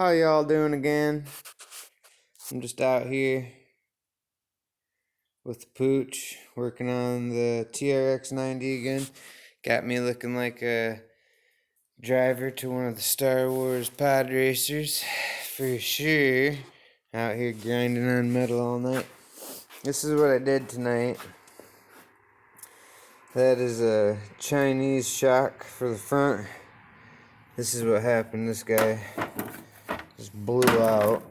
How y'all doing again? I'm just out here with the pooch, working on the TRX 90 again. Got me looking like a driver to one of the Star Wars pod racers, for sure. Out here grinding on metal all night. This is what I did tonight. That is a Chinese shock for the front. This is what happened. This guy just blew out.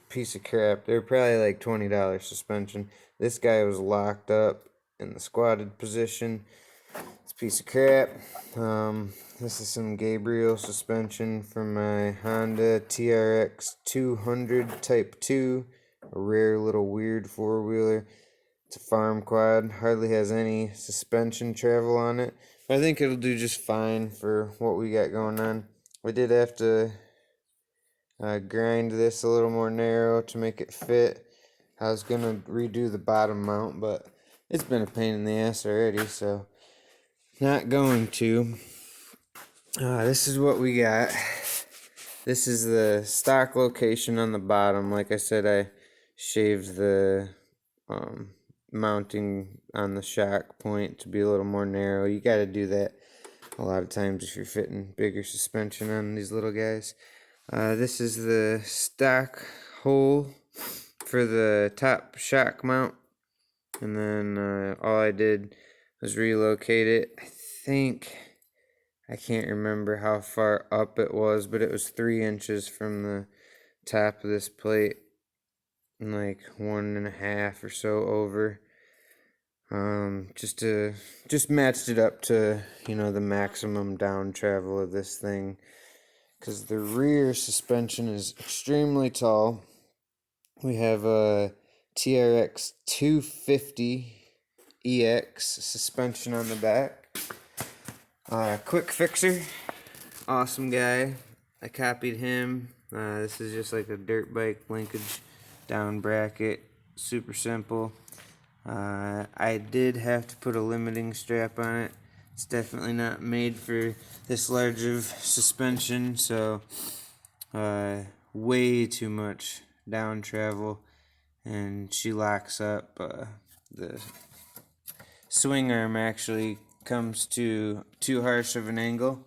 Piece of crap. They were probably like $20 suspension. This guy was locked up in the squatted position. It's a piece of crap. This is some Gabriel suspension from my Honda TRX 200 Type 2. A rare little weird four-wheeler. It's a farm quad. Hardly has any suspension travel on it. But I think it'll do just fine for what we got going on. We did have to grind this a little more narrow to make it fit. I was gonna redo the bottom mount, but it's been a pain in the ass already, so not going to. This is what we got. This is the stock location on the bottom. Like I said, I shaved the mounting on the shock point to be a little more narrow. You got to do that a lot of times if you're fitting bigger suspension on these little guys. This is the stock hole for the top shock mount, and then all I did was relocate it. I can't remember how far up it was, but it was 3 inches from the top of this plate and like 1.5 or so over. Just matched it up to, the maximum down travel of this thing, because the rear suspension is extremely tall. We have a TRX 250 EX suspension on the back. Quick Fixer, awesome guy. I copied him. This is just like a dirt bike linkage down bracket, super simple. I did have to put a limiting strap on it. It's definitely not made for this large of suspension, so way too much down travel, and she locks up. The swing arm actually comes to too harsh of an angle,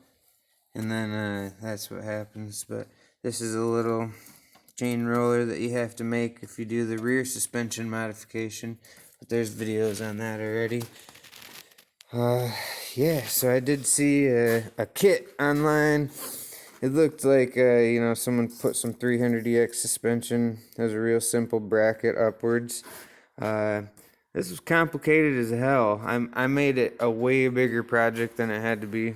and then that's what happens. But this is a little chain roller that you have to make if you do the rear suspension modification, but there's videos on that already. Yeah, so I did see a kit online. It looked like, someone put some 300EX suspension. It was a real simple bracket upwards. This was complicated as hell. I made it a way bigger project than it had to be.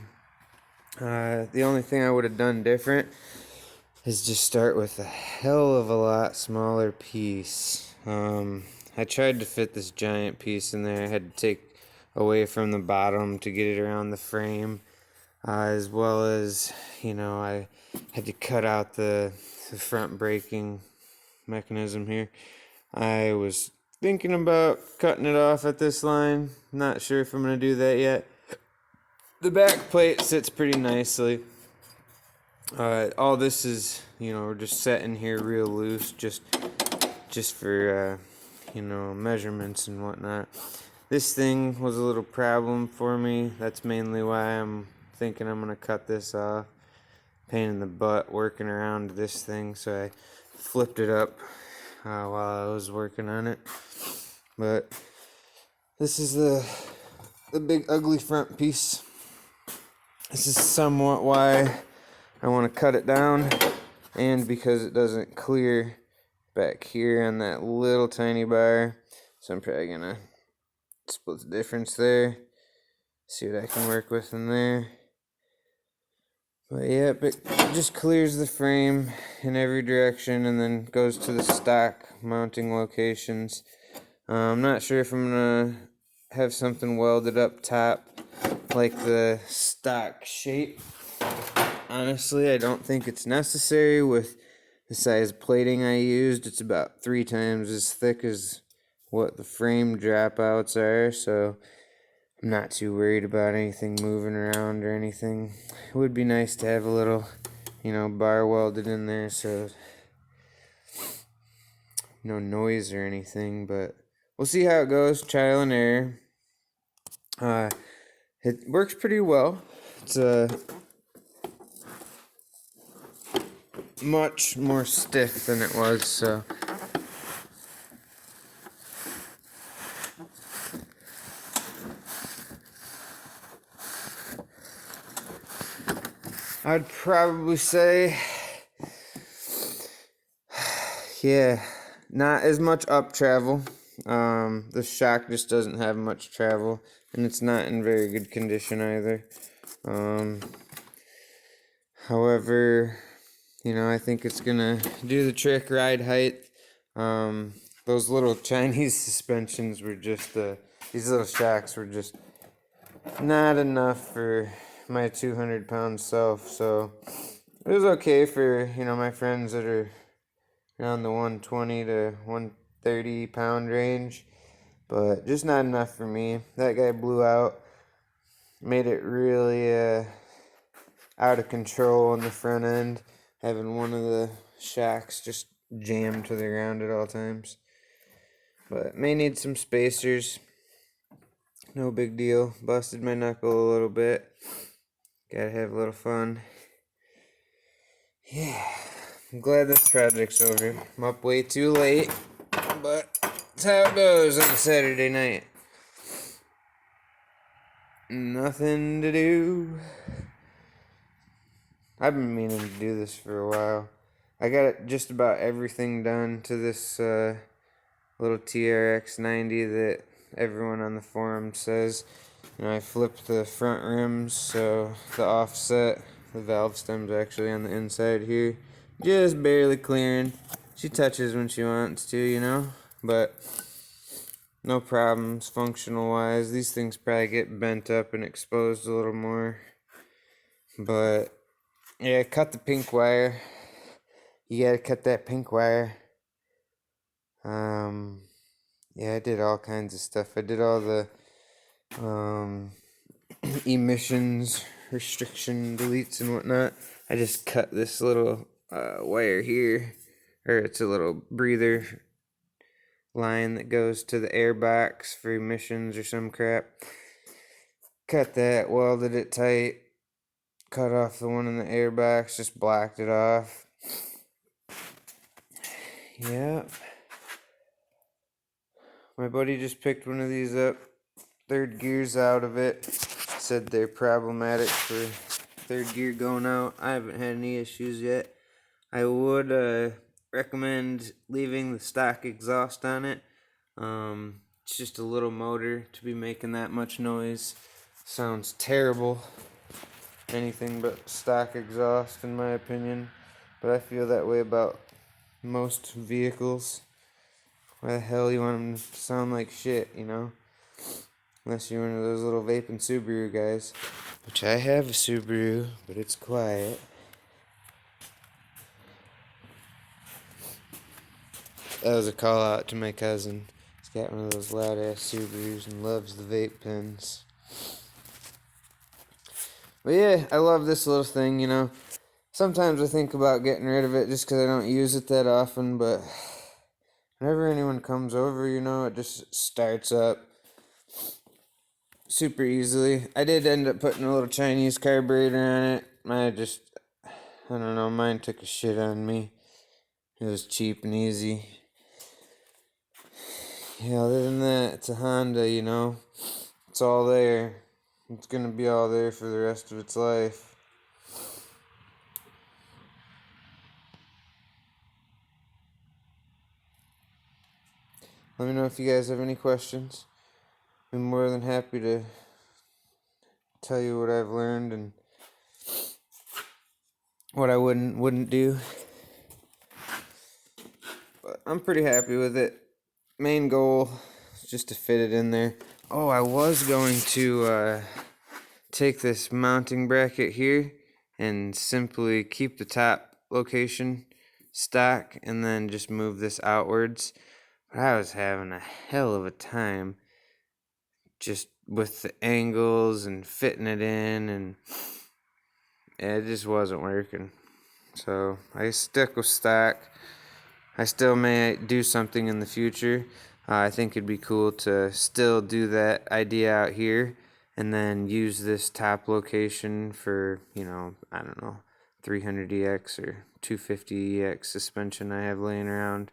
The only thing I would have done different is just start with a hell of a lot smaller piece. I tried to fit this giant piece in there. I had to take away from the bottom to get it around the frame, as well as, I had to cut out the front braking mechanism here. I was thinking about cutting it off at this line. Not sure if I'm going to do that yet. The back plate sits pretty nicely. All this is, we're just setting here real loose, just for, measurements and whatnot. This thing was a little problem for me. That's mainly why I'm thinking I'm going to cut this off. Pain in the butt working around this thing, so I flipped it up while I was working on it. But this is the big ugly front piece. This is somewhat why I want to cut it down, and because it doesn't clear back here on that little tiny bar. So I'm probably going to split the difference there, see what I can work with in there. But yeah, it just clears the frame in every direction and then goes to the stock mounting locations. I'm not sure if I'm going to have something welded up top like the stock shape. Honestly, I don't think it's necessary with the size plating I used. It's about 3 times as thick as what the frame dropouts are, so I'm not too worried about anything moving around or anything. It would be nice to have a little, bar welded in there, so no noise or anything, but we'll see how it goes. Trial and error. It works pretty well. It's much more stiff than it was, so I'd probably say, yeah, not as much up travel. The shock just doesn't have much travel, and it's not in very good condition either. However, I think it's gonna do the trick. Ride height. Those little Chinese suspensions were just these little shocks were just not enough for my 200-pound self. So it was okay for my friends that are around the 120 to 130 pound range, but just not enough for me. That guy blew out, made it really out of control on the front end, having one of the shocks just jammed to the ground at all times. But may need some spacers. No big deal. Busted my knuckle a little bit. Gotta have a little fun. Yeah, I'm glad this project's over. I'm up way too late, but that's how it goes on a Saturday night. Nothing to do. I've been meaning to do this for a while. I got just about everything done to this little TRX 90 that everyone on the forum says. I flipped the front rims, so the offset, the valve stem's actually on the inside here, just barely clearing. She touches when she wants to, but no problems functional wise. These things probably get bent up and exposed a little more, but yeah, cut the pink wire. You gotta cut that pink wire. Yeah, I did all kinds of stuff. I did all the emissions restriction deletes and whatnot. I just cut this little wire here, or it's a little breather line that goes to the air box for emissions or some crap. Cut that, welded it tight, cut off the one in the air box, just blacked it off. Yep. My buddy just picked one of these up. Third gear's out of it. Said they're problematic for third gear going out. I haven't had any issues yet. I would recommend leaving the stock exhaust on it. It's just a little motor to be making that much noise. Sounds terrible. Anything but stock exhaust, in my opinion. But I feel that way about most vehicles. Why the hell you want them to sound like shit, Unless you're one of those little vaping Subaru guys. Which I have a Subaru, but it's quiet. That was a call out to my cousin. He's got one of those loud ass Subarus and loves the vape pens. But yeah, I love this little thing, Sometimes I think about getting rid of it just because I don't use it that often, but whenever anyone comes over, it just starts up super easily. I did end up putting a little Chinese carburetor on it. I don't know, mine took a shit on me. It was cheap and easy. Yeah, other than that, it's a Honda, It's all there. It's gonna be all there for the rest of its life. Let me know if you guys have any questions. I'm more than happy to tell you what I've learned and what I wouldn't do. But I'm pretty happy with it. Main goal is just to fit it in there. Oh, I was going to take this mounting bracket here and simply keep the top location stock and then just move this outwards. But I was having a hell of a time just with the angles and fitting it in, and it just wasn't working. So I stick with stock. I still may do something in the future. I think it'd be cool to still do that idea out here and then use this top location for, I don't know, 300EX or 250EX suspension I have laying around.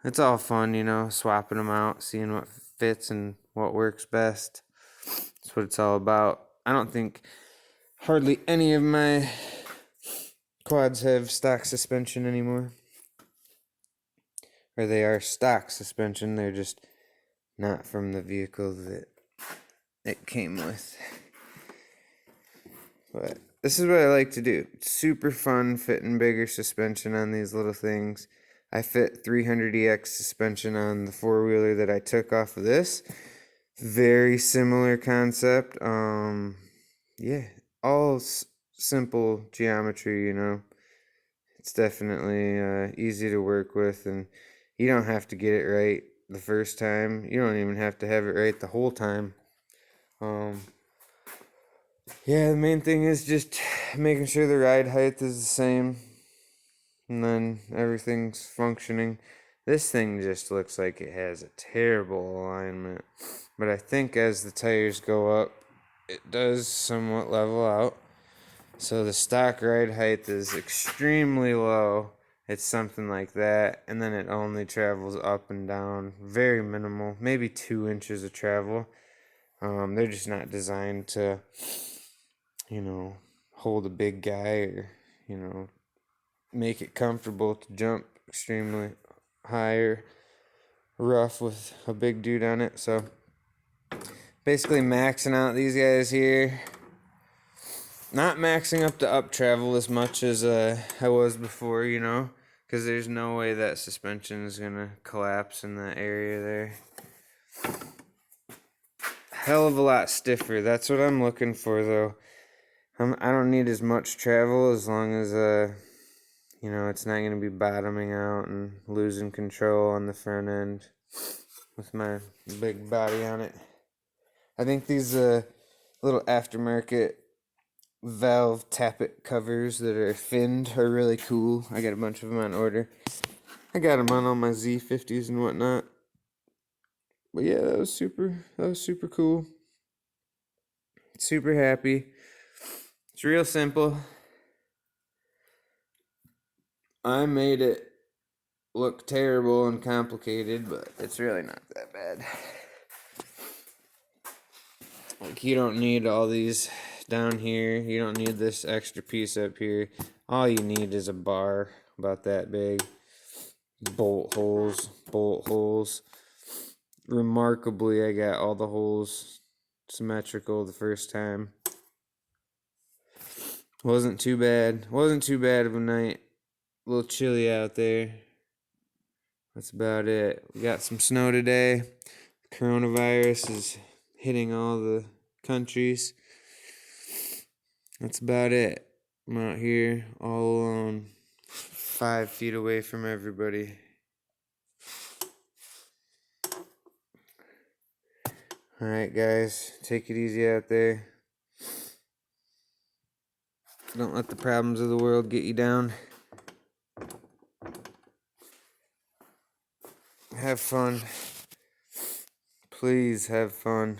It's all fun, swapping them out, seeing what fits and what works best. That's what it's all about. I don't think hardly any of my quads have stock suspension anymore. Or they are stock suspension, they're just not from the vehicle that it came with. But this is what I like to do. It's super fun fitting bigger suspension on these little things. I fit 300EX suspension on the four-wheeler that I took off of this. Very similar concept. Yeah, all simple geometry, It's definitely easy to work with, and you don't have to get it right the first time. You don't even have to have it right the whole time. Yeah, the main thing is just making sure the ride height is the same, and then everything's functioning. This thing just looks like it has a terrible alignment, but I think as the tires go up, it does somewhat level out. So the stock ride height is extremely low. It's something like that, and then it only travels up and down, very minimal, maybe 2 inches of travel. They're just not designed to, hold a big guy or, make it comfortable to jump extremely high or rough with a big dude on it. So basically maxing out these guys here. Not maxing up the up travel as much as I was before, because there's no way that suspension is going to collapse in that area there. Hell of a lot stiffer. That's what I'm looking for, though. I don't need as much travel as long as, it's not going to be bottoming out and losing control on the front end with my big body on it. I think these little aftermarket valve tappet covers that are finned are really cool. I got a bunch of them on order. I got them on all my Z50s and whatnot. But yeah, that was super cool. Super happy. It's real simple. I made it look terrible and complicated, but it's really not that bad. Like, you don't need all these down here. You don't need this extra piece up here. All you need is a bar about that big. Bolt holes. Remarkably, I got all the holes symmetrical the first time. Wasn't too bad of a night. A little chilly out there. That's about it. We got some snow today. Coronavirus is hitting all the countries. That's about it. I'm out here all alone, 5 feet away from everybody. Alright, guys, take it easy out there. Don't let the problems of the world get you down. Have fun. Please have fun.